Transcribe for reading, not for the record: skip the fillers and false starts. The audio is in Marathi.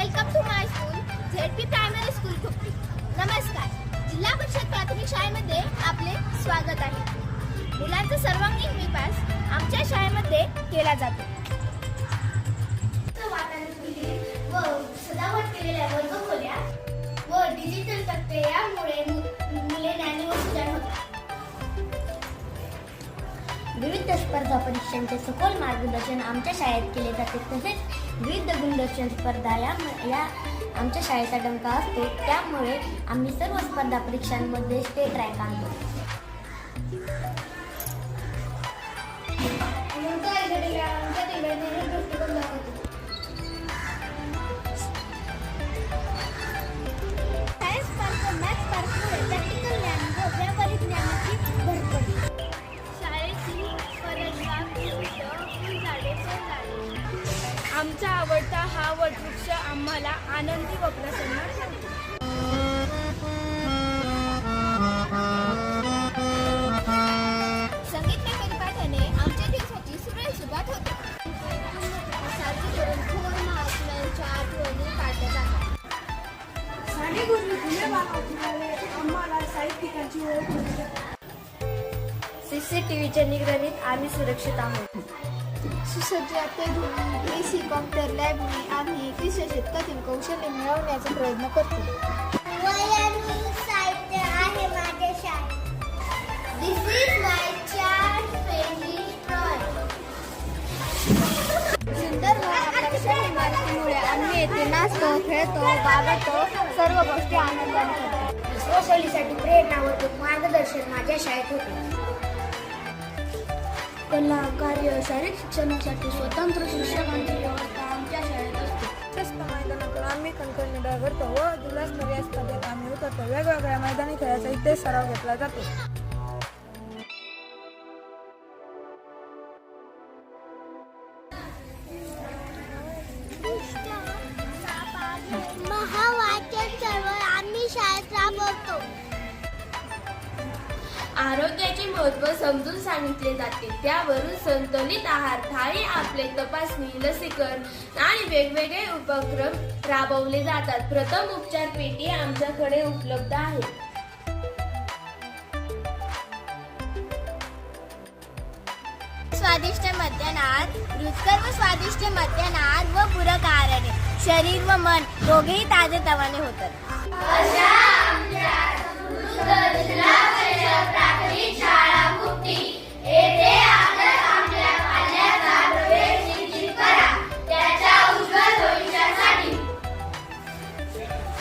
Welcome to my school ZP primary school Khupti. नमस्कार. जिल्हा परिषद प्राथमिक शाळेमध्ये आपले स्वागत आहे. मुलांचा सर्वांगीण विकास आमच्या शाळेमध्ये केला जातो. व सजावट केलेल्या वर्गखोल्या व डिजिटल तक्ते यामुळे मुले ज्ञानी व सुजाण होतात. विविध स्पर्धा परीक्षांचे सखोल मार्गदर्शन आमच्या शाळेत केले जाते. तसेच विविध गुणदर्शन स्पर्धा या आमच्या शाळेचा डंका असतो. त्यामुळे आम्ही सर्व स्पर्धा परीक्षांमध्ये स्टेट रँक आणतो. सायन्स पार्क मॅथ्स पार्कमुळे प्रॅक्टिकल ज्ञान व व्यावहारिक ज्ञानाची भर पडते. शाळेची फुलझाडे आमचा आवडता हा वटवृक्ष आम्हाला आनंदी व प्रसन्न ठेवतो. संगीतमय परिपाठाने आमच्या दिवसाची सुरेख सुरुवात होते. सारखी करून थोर महात्म्यांच्या आठवणी काढल्या जातात. आम्हाला साहित्यिकांची ओळख होते. CCTVच्या निगराणीत आम्ही सुरक्षित आहोत. सुसज्ज एसी कॉम्प्युटर लॅबने आम्ही कृषी क्षेत्रातील कौशल्य मिळवण्याचा प्रयत्न करतो. साहित्य आहे माझ्या शाळेत. This is my child friendly toy. सुंदर व आकर्षक इमारतीमुळे आम्ही येथे नाचतो, खेळतो, बागडतो, सर्व गोष्टी आनंदाने करतो. स्वशैलीसाठी प्रेरणा व मार्गदर्शन माझ्या शाळेत होते. कला, कार्य, शारीरिक शिक्षणासाठी स्वतंत्र शिक्षकांची व्यवस्था आमच्या शाळेत असते. प्रशस्त मैदानातून आम्ही खणखण निडा करतो व जिल्हास्तरीय स्पर्धेत आम्ही उतरतो. वेगवेगळ्या मैदानी खेळाचा इथे सराव घेतला जातो. महावाचन चळवळ आम्ही शाळेत राबवतो. आरोग्याचे महत्त्व समजून सांगितले जाते. त्यावरून संतुलित आहार, थाळी, आपले तपासणी, लसीकरण आणि वेगवेगळे उपक्रम राबवले जातात. प्रथम उपचार पेटी आमच्याकडे उपलब्ध आहे. स्वादिष्ट मध्यान्हार, रुचकर व स्वादिष्ट मध्यान्हार व पूरक आहाराने शरीर व मन दोघेही ताजेतवाने होतात. अशा आमच्या जिल्हा परिषद प्राथमिक शाळा खुपटी येथे